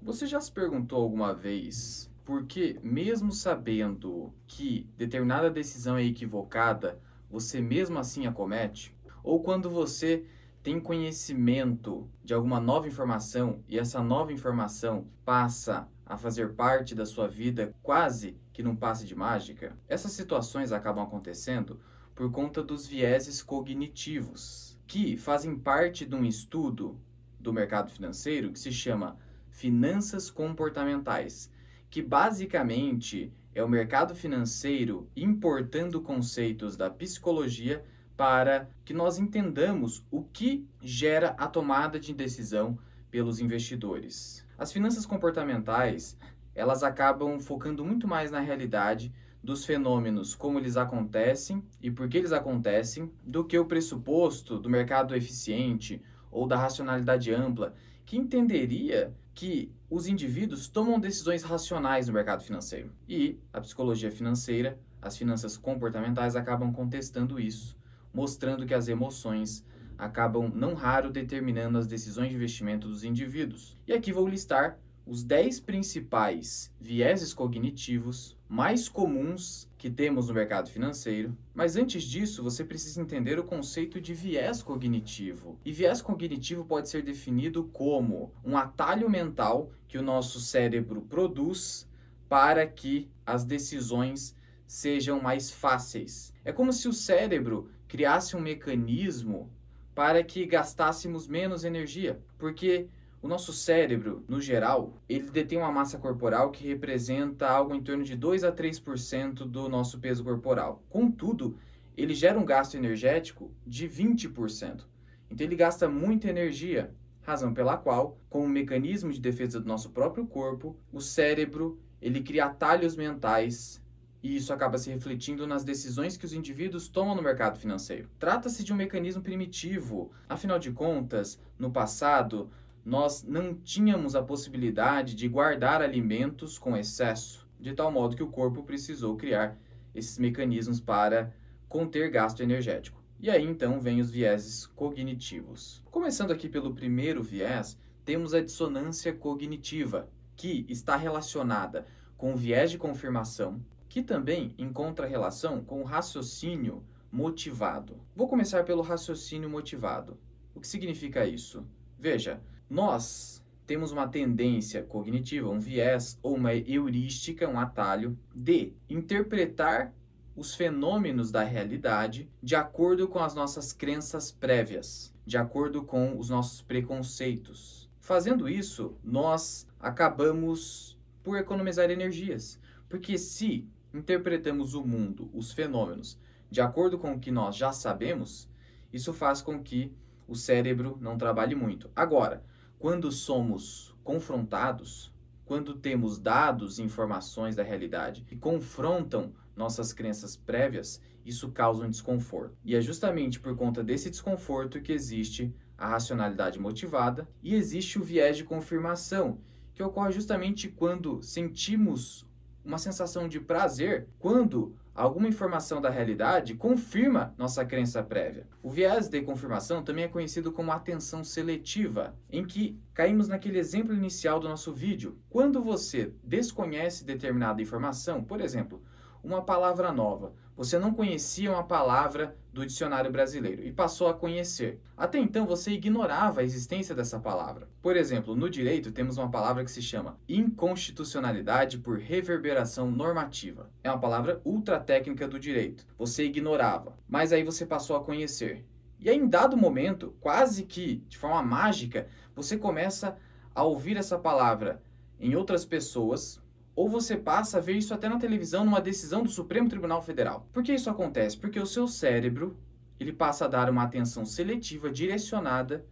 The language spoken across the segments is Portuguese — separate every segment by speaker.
Speaker 1: Você já se perguntou alguma vez por que, mesmo sabendo que determinada decisão é equivocada, você mesmo assim a comete? Ou quando você tem conhecimento de alguma nova informação e essa nova informação passa a fazer parte da sua vida quase que num passe de mágica? Essas situações acabam acontecendo por conta dos vieses cognitivos, que fazem parte de um estudo do mercado financeiro que se chama finanças comportamentais, que basicamente é o mercado financeiro importando conceitos da psicologia para que nós entendamos o que gera a tomada de decisão pelos investidores. As finanças comportamentais, elas acabam focando muito mais na realidade dos fenômenos, como eles acontecem e por que eles acontecem, do que o pressuposto do mercado eficiente ou da racionalidade ampla, que entenderia que os indivíduos tomam decisões racionais no mercado financeiro. E a psicologia financeira, as finanças comportamentais acabam contestando isso, mostrando que as emoções acabam não raro determinando as decisões de investimento dos indivíduos. E aqui vou listar os 10 principais vieses cognitivos mais comuns que temos no mercado financeiro. Mas antes disso, você precisa entender o conceito de viés cognitivo. E viés cognitivo pode ser definido como um atalho mental que o nosso cérebro produz para que as decisões sejam mais fáceis. É como se o cérebro criasse um mecanismo para que gastássemos menos energia, porque o nosso cérebro, no geral, ele detém uma massa corporal que representa algo em torno de 2 a 3% do nosso peso corporal. Contudo, ele gera um gasto energético de 20%. Então ele gasta muita energia, razão pela qual, como um mecanismo de defesa do nosso próprio corpo, o cérebro, ele cria atalhos mentais e isso acaba se refletindo nas decisões que os indivíduos tomam no mercado financeiro. Trata-se de um mecanismo primitivo. Afinal de contas, no passado, nós não tínhamos a possibilidade de guardar alimentos com excesso, de tal modo que o corpo precisou criar esses mecanismos para conter gasto energético. E aí então vem os vieses cognitivos. Começando aqui pelo primeiro viés, temos a dissonância cognitiva, que está relacionada com o viés de confirmação, que também encontra relação com o raciocínio motivado. Vou começar pelo raciocínio motivado. O que significa isso? Veja, nós temos uma tendência cognitiva, um viés ou uma heurística, um atalho, de interpretar os fenômenos da realidade de acordo com as nossas crenças prévias, de acordo com os nossos preconceitos. Fazendo isso, nós acabamos por economizar energias, porque se interpretamos o mundo, os fenômenos, de acordo com o que nós já sabemos, isso faz com que o cérebro não trabalhe muito. Agora, quando somos confrontados, quando temos dados e informações da realidade que confrontam nossas crenças prévias, isso causa um desconforto. E é justamente por conta desse desconforto que existe a racionalidade motivada e existe o viés de confirmação, que ocorre justamente quando sentimos uma sensação de prazer quando alguma informação da realidade confirma nossa crença prévia. O viés de confirmação também é conhecido como atenção seletiva, em que caímos naquele exemplo inicial do nosso vídeo. Quando você desconhece determinada informação, por exemplo, uma palavra nova, você não conhecia uma palavra do dicionário brasileiro e passou a conhecer. Até então você ignorava a existência dessa palavra. Por exemplo, no direito temos uma palavra que se chama inconstitucionalidade por reverberação normativa. É uma palavra ultra técnica do direito. Você ignorava, mas aí você passou a conhecer. E aí, em dado momento, quase que de forma mágica, você começa a ouvir essa palavra em outras pessoas, ou você passa a ver isso até na televisão, numa decisão do Supremo Tribunal Federal. Por que isso acontece? Porque o seu cérebro, ele passa a dar uma atenção seletiva, direcionada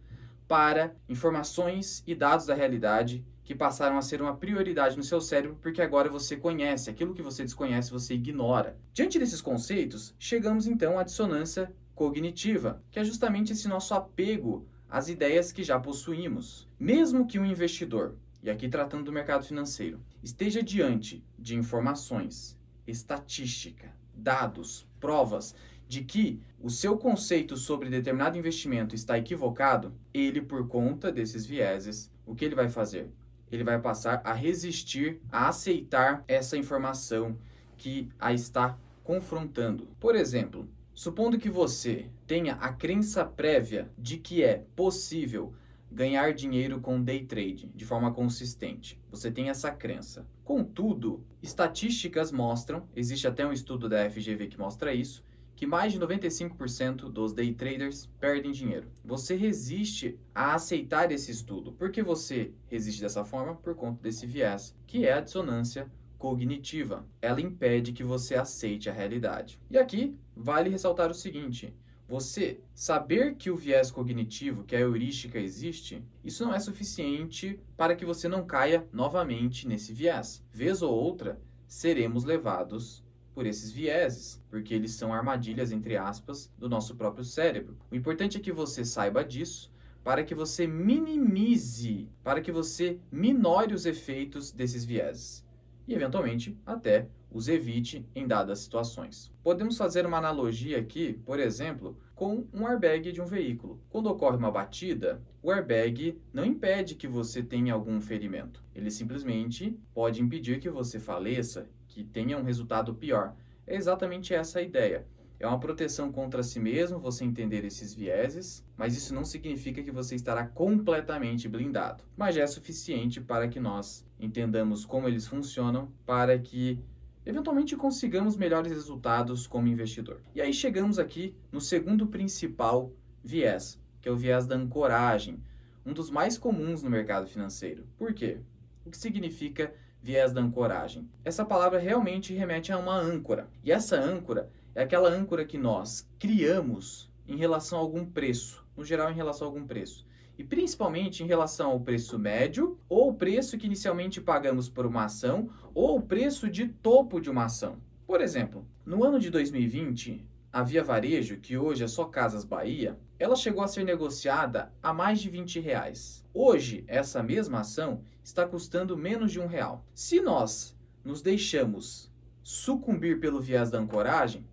Speaker 1: para informações e dados da realidade que passaram a ser uma prioridade no seu cérebro, porque agora você conhece. Aquilo que você desconhece, você ignora. Diante desses conceitos, chegamos então à dissonância cognitiva, que é justamente esse nosso apego às ideias que já possuímos. Mesmo que um investidor, e aqui tratando do mercado financeiro, esteja diante de informações, estatística, dados, provas de que o seu conceito sobre determinado investimento está equivocado, ele, por conta desses vieses, o que ele vai fazer? ele vai passar a resistir a aceitar essa informação que a está confrontando. Por exemplo, supondo que você tenha a crença prévia de que é possível ganhar dinheiro com day trade de forma consistente. Você tem essa crença. Contudo, estatísticas mostram, existe até um estudo da FGV que mostra isso, que mais de 95% dos day traders perdem dinheiro. Você resiste a aceitar esse estudo. Por que você resiste dessa forma? Por conta desse viés, que é a dissonância cognitiva. Ela impede que você aceite a realidade. E aqui vale ressaltar o seguinte: você saber que o viés cognitivo, que a heurística existe, isso não é suficiente para que você não caia novamente nesse viés. Vez ou outra, seremos levados por esses vieses, porque eles são armadilhas, entre aspas, do nosso próprio cérebro. O importante é que você saiba disso, para que você minimize, para que você minore os efeitos desses vieses e, eventualmente, até os evite em dadas situações. Podemos fazer uma analogia aqui, por exemplo, com um airbag de um veículo. Quando ocorre uma batida, o airbag não impede que você tenha algum ferimento. Ele simplesmente pode impedir que você faleça, que tenha um resultado pior. É exatamente essa a ideia. É uma proteção contra si mesmo, você entender esses vieses, mas isso não significa que você estará completamente blindado. Mas já é suficiente para que nós entendamos como eles funcionam, para que eventualmente consigamos melhores resultados como investidor. E aí chegamos aqui no segundo principal viés, que é o viés da ancoragem, um dos mais comuns no mercado financeiro. Por quê? O que significa viés da ancoragem? Essa palavra realmente remete a uma âncora. E essa âncora é aquela âncora que nós criamos em relação a algum preço, no geral em relação a algum preço. E principalmente em relação ao preço médio, ou o preço que inicialmente pagamos por uma ação, ou o preço de topo de uma ação. Por exemplo, no ano de 2020, a Via Varejo, que hoje é só Casas Bahia, ela chegou a ser negociada a mais de R$20. Hoje, essa mesma ação está custando menos de R$1. Se nós nos deixamos sucumbir pelo viés da ancoragem,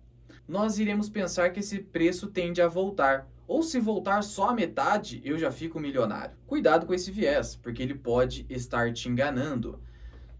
Speaker 1: nós iremos pensar que esse preço tende a voltar. Ou se voltar só a metade, eu já fico milionário. Cuidado com esse viés, porque ele pode estar te enganando.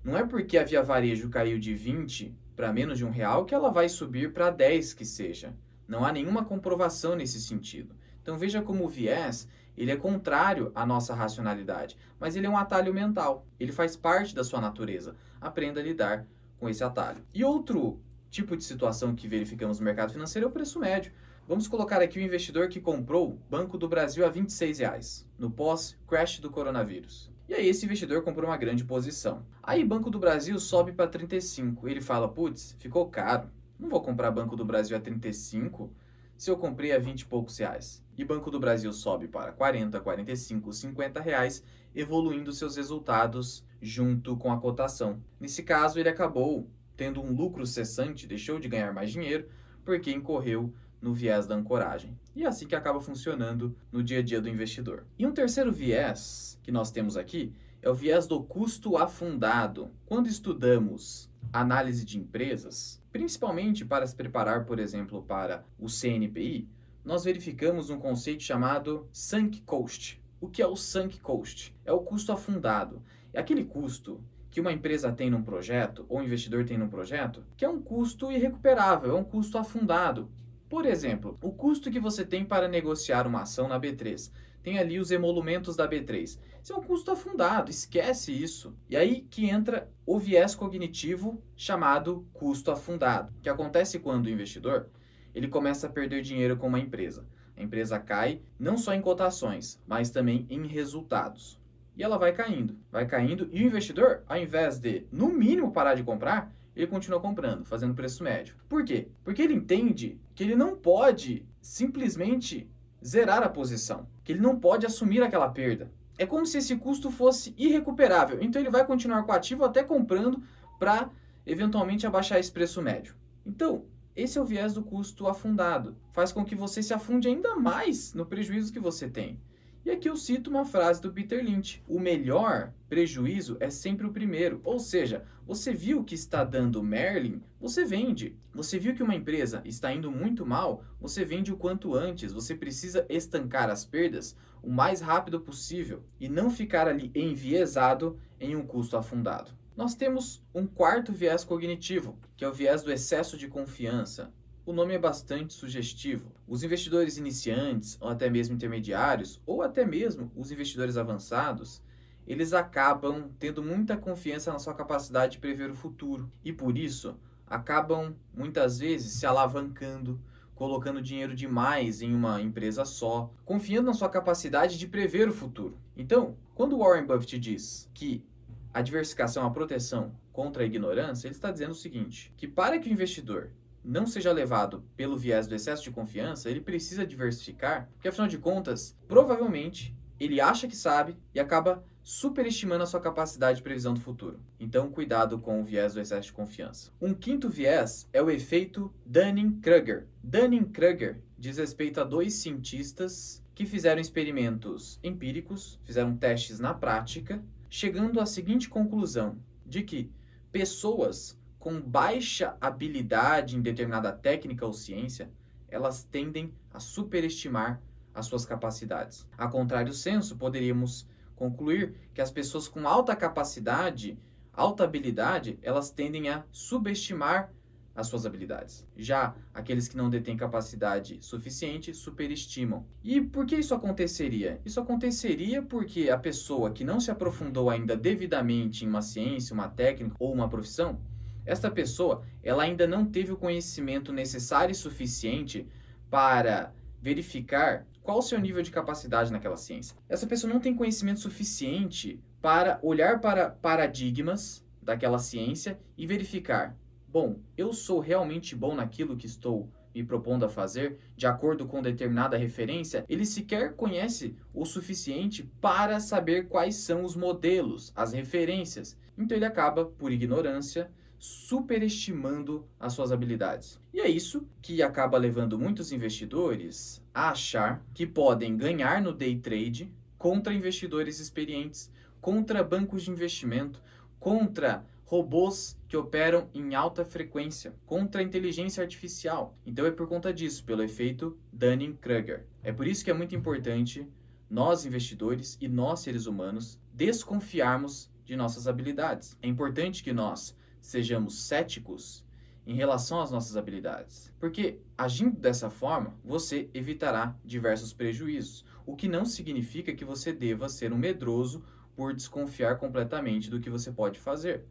Speaker 1: Não é porque a Via Varejo caiu de 20 para menos de R$1 que ela vai subir para 10 que seja. Não há nenhuma comprovação nesse sentido. Então veja como o viés, ele é contrário à nossa racionalidade, mas ele é um atalho mental. Ele faz parte da sua natureza. Aprenda a lidar com esse atalho. E outro tipo de situação que verificamos no mercado financeiro é o preço médio. Vamos colocar aqui o investidor que comprou Banco do Brasil a R$26, no pós-crash do coronavírus. E aí esse investidor comprou uma grande posição. Aí Banco do Brasil sobe para 35. Ele fala, putz, ficou caro. Não vou comprar Banco do Brasil a 35 se eu comprei a 20 e poucos reais. E Banco do Brasil sobe para 40, 45, 50 reais, evoluindo seus resultados junto com a cotação. Nesse caso, ele acabou tendo um lucro cessante, deixou de ganhar mais dinheiro, porque incorreu no viés da ancoragem. E é assim que acaba funcionando no dia a dia do investidor. E um terceiro viés que nós temos aqui é o viés do custo afundado. Quando estudamos análise de empresas, principalmente para se preparar, por exemplo, para o CNPI, nós verificamos um conceito chamado sunk cost. O que é o sunk cost? É o custo afundado. É aquele custo que uma empresa tem num projeto, ou um investidor tem num projeto, que é um custo irrecuperável, é um custo afundado. Por exemplo, o custo que você tem para negociar uma ação na B3. Tem ali os emolumentos da B3. Isso é um custo afundado, esquece isso. E aí que entra o viés cognitivo chamado custo afundado, que acontece quando o investidor ele começa a perder dinheiro com uma empresa. A empresa cai não só em cotações, mas também em resultados. E ela vai caindo, e o investidor, ao invés de, no mínimo, parar de comprar, ele continua comprando, fazendo preço médio. Por quê? Porque ele entende que ele não pode simplesmente zerar a posição, que ele não pode assumir aquela perda. É como se esse custo fosse irrecuperável, então ele vai continuar com o ativo até comprando para, eventualmente, abaixar esse preço médio. Então, esse é o viés do custo afundado. Faz com que você se afunde ainda mais no prejuízo que você tem. E aqui eu cito uma frase do Peter Lynch. O melhor prejuízo é sempre o primeiro. Ou seja, você viu que está dando Merlin, você vende. Você viu que uma empresa está indo muito mal, você vende o quanto antes. Você precisa estancar as perdas o mais rápido possível e não ficar ali enviesado em um custo afundado. Nós temos um quarto viés cognitivo, que é o viés do excesso de confiança. O nome é bastante sugestivo. Os investidores iniciantes, ou até mesmo intermediários, ou até mesmo os investidores avançados, eles acabam tendo muita confiança na sua capacidade de prever o futuro e, por isso, acabam muitas vezes se alavancando, colocando dinheiro demais em uma empresa só, confiando na sua capacidade de prever o futuro. Então, quando Warren Buffett diz que a diversificação é a proteção contra a ignorância, ele está dizendo o seguinte, que para que o investidor não seja levado pelo viés do excesso de confiança, ele precisa diversificar, porque afinal de contas, provavelmente, ele acha que sabe e acaba superestimando a sua capacidade de previsão do futuro. Então, cuidado com o viés do excesso de confiança. Um quinto viés é o efeito Dunning-Kruger. Dunning-Kruger diz respeito a dois cientistas que fizeram experimentos empíricos, fizeram testes na prática, chegando à seguinte conclusão, de que pessoas com baixa habilidade em determinada técnica ou ciência, elas tendem a superestimar as suas capacidades. A contrário senso, poderíamos concluir que as pessoas com alta capacidade, alta habilidade, elas tendem a subestimar as suas habilidades. Já aqueles que não detêm capacidade suficiente superestimam. E por que isso aconteceria? Isso aconteceria porque a pessoa que não se aprofundou ainda devidamente em uma ciência, uma técnica ou uma profissão, esta pessoa, ela ainda não teve o conhecimento necessário e suficiente para verificar qual o seu nível de capacidade naquela ciência. Essa pessoa não tem conhecimento suficiente para olhar para paradigmas daquela ciência e verificar, bom, eu sou realmente bom naquilo que estou me propondo a fazer, de acordo com determinada referência. Ele sequer conhece o suficiente para saber quais são os modelos, as referências. Então ele acaba, por ignorância, superestimando as suas habilidades. E é isso que acaba levando muitos investidores a achar que podem ganhar no day trade contra investidores experientes, contra bancos de investimento, contra robôs que operam em alta frequência, contra a inteligência artificial. Então é por conta disso, pelo efeito Dunning-Kruger. É por isso que é muito importante nós investidores e nós seres humanos desconfiarmos de nossas habilidades. É importante que nós sejamos céticos em relação às nossas habilidades, porque agindo dessa forma, você evitará diversos prejuízos, o que não significa que você deva ser um medroso por desconfiar completamente do que você pode fazer.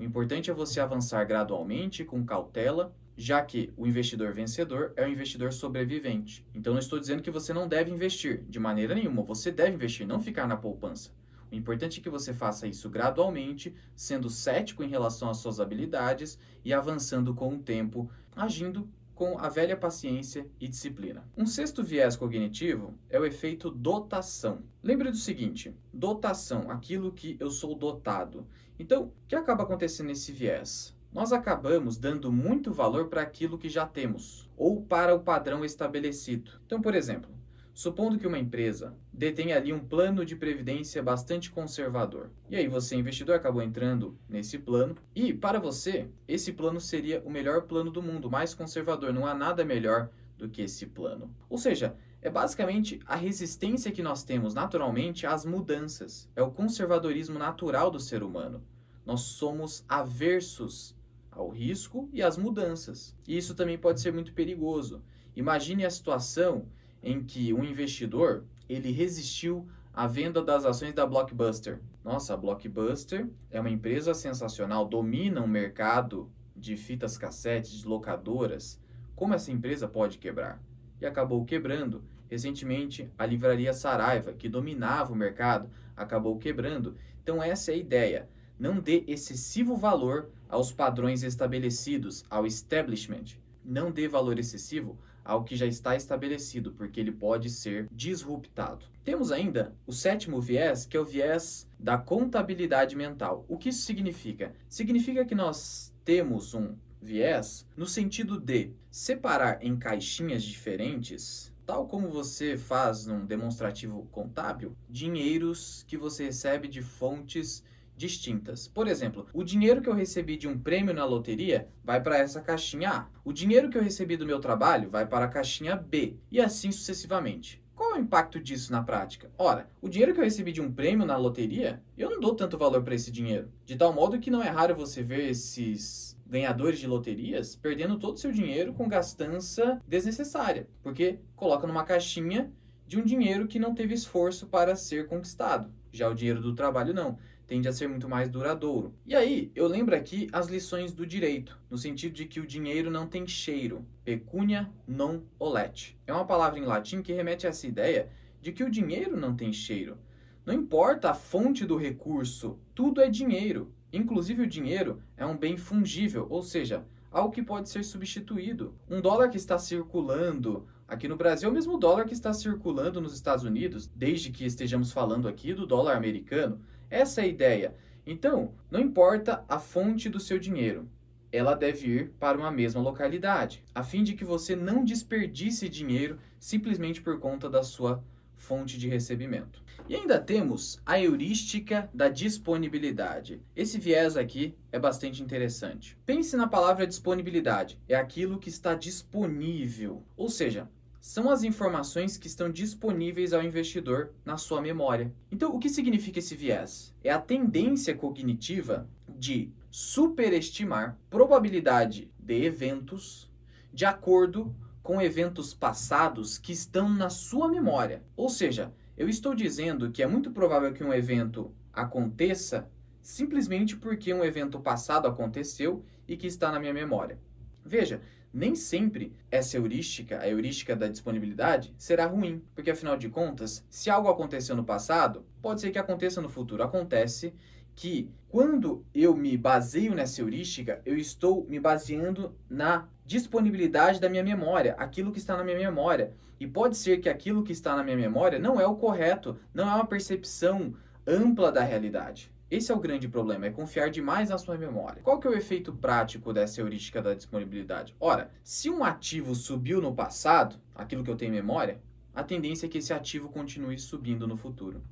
Speaker 1: O importante é você avançar gradualmente, com cautela, já que o investidor vencedor é o investidor sobrevivente. Então não estou dizendo que você não deve investir, de maneira nenhuma, você deve investir, não ficar na poupança. O importante é que você faça isso gradualmente, sendo cético em relação às suas habilidades e avançando com o tempo, agindo com a velha paciência e disciplina. Um sexto viés cognitivo é o efeito dotação. Lembre do seguinte, dotação, aquilo que eu sou dotado. Então, o que acaba acontecendo nesse viés? Nós acabamos dando muito valor para aquilo que já temos, ou para o padrão estabelecido. Então, por exemplo, supondo que uma empresa detém ali um plano de previdência bastante conservador. E aí você, investidor, acabou entrando nesse plano. E para você, esse plano seria o melhor plano do mundo, mais conservador. Não há nada melhor do que esse plano. Ou seja, é basicamente a resistência que nós temos naturalmente às mudanças. É o conservadorismo natural do ser humano. Nós somos aversos ao risco e às mudanças. E isso também pode ser muito perigoso. Imagine a situação em que um investidor, ele resistiu à venda das ações da Blockbuster. Nossa, a Blockbuster é uma empresa sensacional, domina um mercado de fitas cassete, de locadoras. Como essa empresa pode quebrar? E acabou quebrando. Recentemente, a livraria Saraiva, que dominava o mercado, acabou quebrando. Então essa é a ideia. Não dê excessivo valor aos padrões estabelecidos, ao establishment. Não dê valor excessivo ao que já está estabelecido, porque ele pode ser disruptado. Temos ainda o sétimo viés, que é o viés da contabilidade mental. O que isso significa? Significa que nós temos um viés no sentido de separar em caixinhas diferentes, tal como você faz num demonstrativo contábil, dinheiros que você recebe de fontes distintas. Por exemplo, o dinheiro que eu recebi de um prêmio na loteria vai para essa caixinha A. O dinheiro que eu recebi do meu trabalho vai para a caixinha B. E assim sucessivamente. Qual é o impacto disso na prática? Ora, o dinheiro que eu recebi de um prêmio na loteria, eu não dou tanto valor para esse dinheiro. De tal modo que não é raro você ver esses ganhadores de loterias perdendo todo o seu dinheiro com gastança desnecessária, porque coloca numa caixinha de um dinheiro que não teve esforço para ser conquistado. Já o dinheiro do trabalho não, tende a ser muito mais duradouro. E aí, eu lembro aqui as lições do direito, no sentido de que o dinheiro não tem cheiro, pecunia non olet. É uma palavra em latim que remete a essa ideia de que o dinheiro não tem cheiro. Não importa a fonte do recurso, tudo é dinheiro. Inclusive o dinheiro é um bem fungível, ou seja, algo que pode ser substituído. Um dólar que está circulando aqui no Brasil é o mesmo dólar que está circulando nos Estados Unidos, desde que estejamos falando aqui do dólar americano. Essa é a ideia. Então, não importa a fonte do seu dinheiro, ela deve ir para uma mesma localidade, a fim de que você não desperdice dinheiro simplesmente por conta da sua fonte de recebimento. E ainda temos a heurística da disponibilidade. Esse viés aqui é bastante interessante. Pense na palavra disponibilidade. É aquilo que está disponível, ou seja, são as informações que estão disponíveis ao investidor na sua memória. Então, o que significa esse viés? É a tendência cognitiva de superestimar probabilidade de eventos de acordo com eventos passados que estão na sua memória. Ou seja, eu estou dizendo que é muito provável que um evento aconteça simplesmente porque um evento passado aconteceu e que está na minha memória. Veja, nem sempre essa heurística, a heurística da disponibilidade, será ruim, porque afinal de contas, se algo aconteceu no passado, pode ser que aconteça no futuro. Acontece que quando eu me baseio nessa heurística, eu estou me baseando na disponibilidade da minha memória, aquilo que está na minha memória. E pode ser que aquilo que está na minha memória não é o correto, não é uma percepção ampla da realidade. Esse é o grande problema, é confiar demais na sua memória. Qual que é o efeito prático dessa heurística da disponibilidade? Ora, se um ativo subiu no passado, aquilo que eu tenho em memória, a tendência é que esse ativo continue subindo no futuro.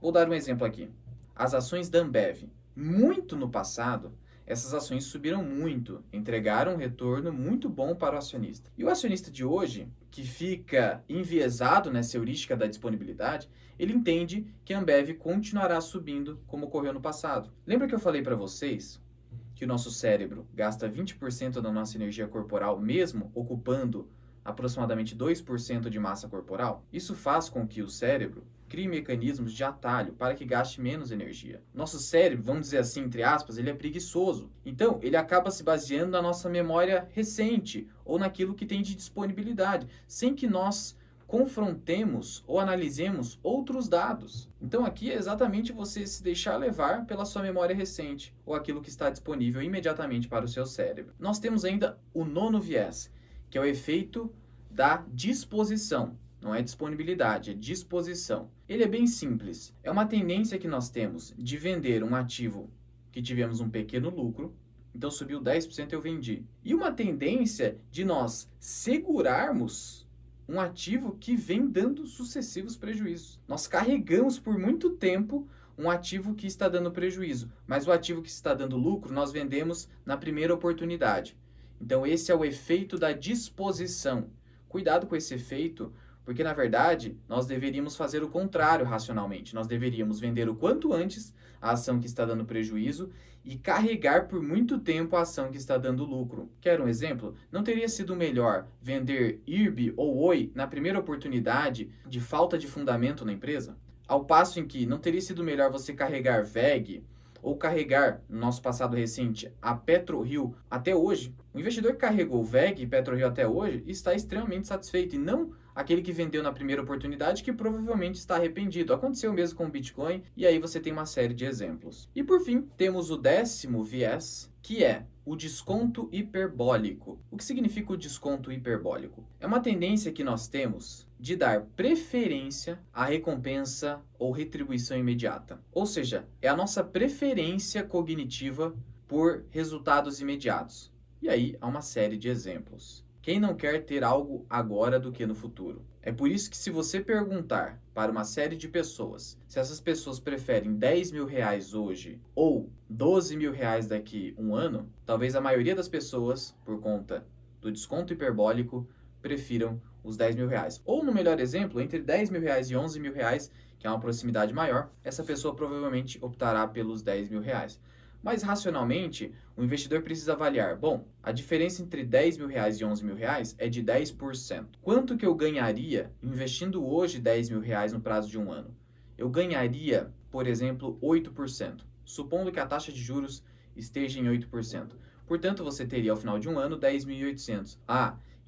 Speaker 1: Vou dar um exemplo aqui. As ações da Ambev. Muito no passado, essas ações subiram muito, entregaram um retorno muito bom para o acionista. E o acionista de hoje, que fica enviesado nessa heurística da disponibilidade, ele entende que a Ambev continuará subindo como ocorreu no passado. Lembra que eu falei para vocês que o nosso cérebro gasta 20% da nossa energia corporal mesmo ocupando aproximadamente 2% de massa corporal? Isso faz com que o cérebro crie mecanismos de atalho para que gaste menos energia. Nosso cérebro, vamos dizer assim, entre aspas, ele é preguiçoso. Então, ele acaba se baseando na nossa memória recente ou naquilo que tem de disponibilidade, sem que nós confrontemos ou analisemos outros dados. Então, aqui é exatamente você se deixar levar pela sua memória recente ou aquilo que está disponível imediatamente para o seu cérebro. Nós temos ainda o nono viés, que é o efeito da disposição. Não é disponibilidade, é disposição. Ele é bem simples. É uma tendência que nós temos de vender um ativo que tivemos um pequeno lucro, então subiu 10% eu vendi. E uma tendência de nós segurarmos um ativo que vem dando sucessivos prejuízos. Nós carregamos por muito tempo um ativo que está dando prejuízo, mas o ativo que está dando lucro nós vendemos na primeira oportunidade. Então esse é o efeito da disposição. Cuidado com esse efeito, porque, na verdade, nós deveríamos fazer o contrário racionalmente. Nós deveríamos vender o quanto antes a ação que está dando prejuízo e carregar por muito tempo a ação que está dando lucro. Quer um exemplo? Não teria sido melhor vender IRB ou Oi na primeira oportunidade de falta de fundamento na empresa? Ao passo em que não teria sido melhor você carregar VEG ou carregar, no nosso passado recente, a PetroRio até hoje? O investidor que carregou VEG e PetroRio até hoje está extremamente satisfeito e não aquele que vendeu na primeira oportunidade que provavelmente está arrependido. Aconteceu mesmo com o Bitcoin e aí você tem uma série de exemplos. E por fim, temos o 10º viés, que é o desconto hiperbólico. O que significa o desconto hiperbólico? É uma tendência que nós temos de dar preferência à recompensa ou retribuição imediata. Ou seja, é a nossa preferência cognitiva por resultados imediatos. E aí há uma série de exemplos. Quem não quer ter algo agora do que no futuro? É por isso que se você perguntar para uma série de pessoas se essas pessoas preferem 10 mil reais hoje ou 12 mil reais daqui um ano, talvez a maioria das pessoas, por conta do desconto hiperbólico, prefiram os 10 mil reais. Ou, no melhor exemplo, entre 10 mil reais e 11 mil reais, que é uma proximidade maior, essa pessoa provavelmente optará pelos 10 mil reais. Mas, racionalmente, o investidor precisa avaliar, bom, a diferença entre 10 mil reais e 11 mil reais é de 10%. Quanto que eu ganharia investindo hoje 10 mil reais no prazo de um ano? Eu ganharia, por exemplo, 8%, supondo que a taxa de juros esteja em 8%. Portanto, você teria ao final de um ano 10.800.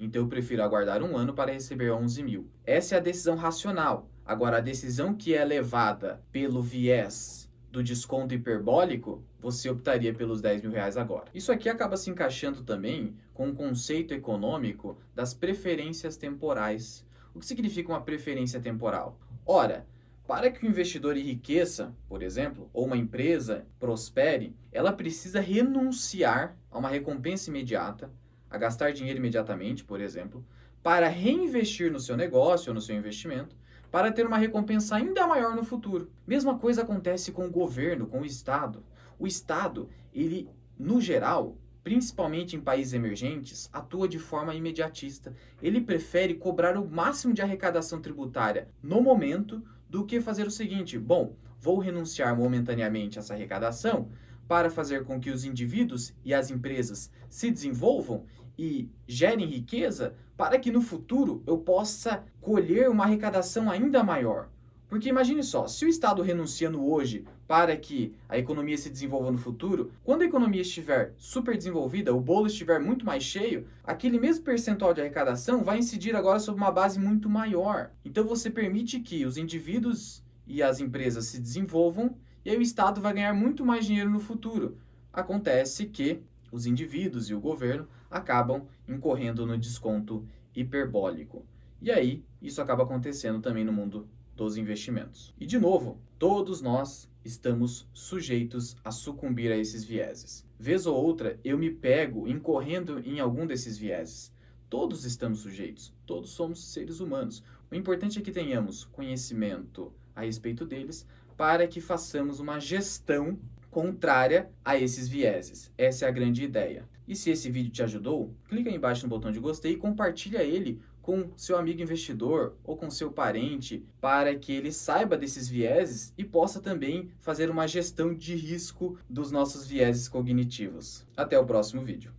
Speaker 1: Então eu prefiro aguardar um ano para receber 11 mil. Essa é a decisão racional. Agora, a decisão que é levada pelo viés do desconto hiperbólico, você optaria pelos 10 mil reais agora. Isso aqui acaba se encaixando também com o conceito econômico das preferências temporais. O que significa uma preferência temporal? Ora, para que o investidor enriqueça, por exemplo, ou uma empresa prospere, ela precisa renunciar a uma recompensa imediata, a gastar dinheiro imediatamente, por exemplo, para reinvestir no seu negócio ou no seu investimento, para ter uma recompensa ainda maior no futuro. Mesma coisa acontece com o governo, com o Estado. O Estado, ele, no geral, principalmente em países emergentes, atua de forma imediatista. Ele prefere cobrar o máximo de arrecadação tributária no momento do que fazer o seguinte: bom, vou renunciar momentaneamente a essa arrecadação para fazer com que os indivíduos e as empresas se desenvolvam e gerem riqueza, para que no futuro eu possa colher uma arrecadação ainda maior. Porque imagine só, se o Estado renunciando hoje para que a economia se desenvolva no futuro, quando a economia estiver super desenvolvida, o bolo estiver muito mais cheio, aquele mesmo percentual de arrecadação vai incidir agora sobre uma base muito maior. Então você permite que os indivíduos e as empresas se desenvolvam e aí o Estado vai ganhar muito mais dinheiro no futuro. Acontece que os indivíduos e o governo acabam incorrendo no desconto hiperbólico. E aí, isso acaba acontecendo também no mundo dos investimentos. E de novo, todos nós estamos sujeitos a sucumbir a esses vieses. Vez ou outra, eu me pego incorrendo em algum desses vieses. Todos estamos sujeitos, todos somos seres humanos. O importante é que tenhamos conhecimento a respeito deles para que façamos uma gestão contrária a esses vieses. Essa é a grande ideia. E se esse vídeo te ajudou, clica aí embaixo no botão de gostei e compartilha ele com seu amigo investidor ou com seu parente para que ele saiba desses vieses e possa também fazer uma gestão de risco dos nossos vieses cognitivos. Até o próximo vídeo.